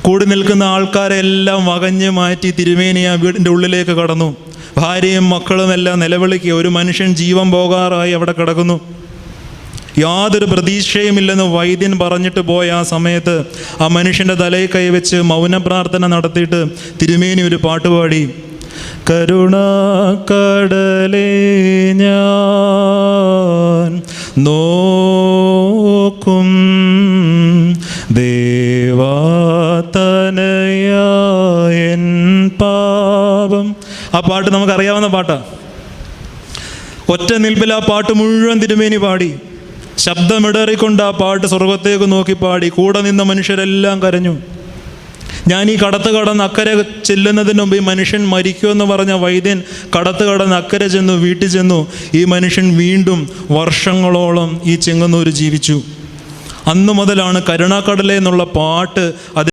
കൂടി നിൽക്കുന്ന ആൾക്കാരെല്ലാം വകഞ്ഞ് മാറ്റി തിരുമേനി ആ വീടിൻ്റെ ഉള്ളിലേക്ക് കടന്നു. ഭാര്യയും മക്കളും എല്ലാം നിലവിളിക്കുക. ഒരു മനുഷ്യൻ ജീവൻ പോകാറായി അവിടെ കിടക്കുന്നു. യാതൊരു പ്രതീക്ഷയുമില്ലെന്ന് വൈദ്യൻ പറഞ്ഞിട്ട് പോയ ആ സമയത്ത് ആ മനുഷ്യൻ്റെ തലയിൽ കൈവച്ച് മൗന പ്രാർത്ഥന നടത്തിയിട്ട് തിരുമേനി ഒരു പാട്ടുപാടി. കരുണാക്കടലേ ഞാൻ നോക്കും ദേവാതനയായൻ പാപം. ആ പാട്ട് നമുക്കറിയാവുന്ന പാട്ടാണ്. ഒറ്റ നിൽപ്പിൽ ആ പാട്ട് മുഴുവൻ തിരുമേനി പാടി. ശബ്ദമിടറിക്കൊണ്ട് ആ പാട്ട് സ്വർഗത്തേക്ക് നോക്കി പാടി. കൂടെ നിന്ന മനുഷ്യരെല്ലാം കരഞ്ഞു. ഞാൻ ഈ കടത്ത് കടന്ന് അക്കരെ ചെല്ലുന്നതിന് മുമ്പ് ഈ മനുഷ്യൻ മരിക്കുമെന്ന് പറഞ്ഞ വൈദ്യൻ കടത്ത് കടന്ന് അക്കരെ ചെന്നു, വീട്ടിൽ ചെന്നു. ഈ മനുഷ്യൻ വീണ്ടും വർഷങ്ങളോളം ഈ ചെങ്ങന്നൂർ ജീവിച്ചു. അന്നു മുതലാണ് കരുണാക്കടലേ എന്നുള്ള പാട്ട്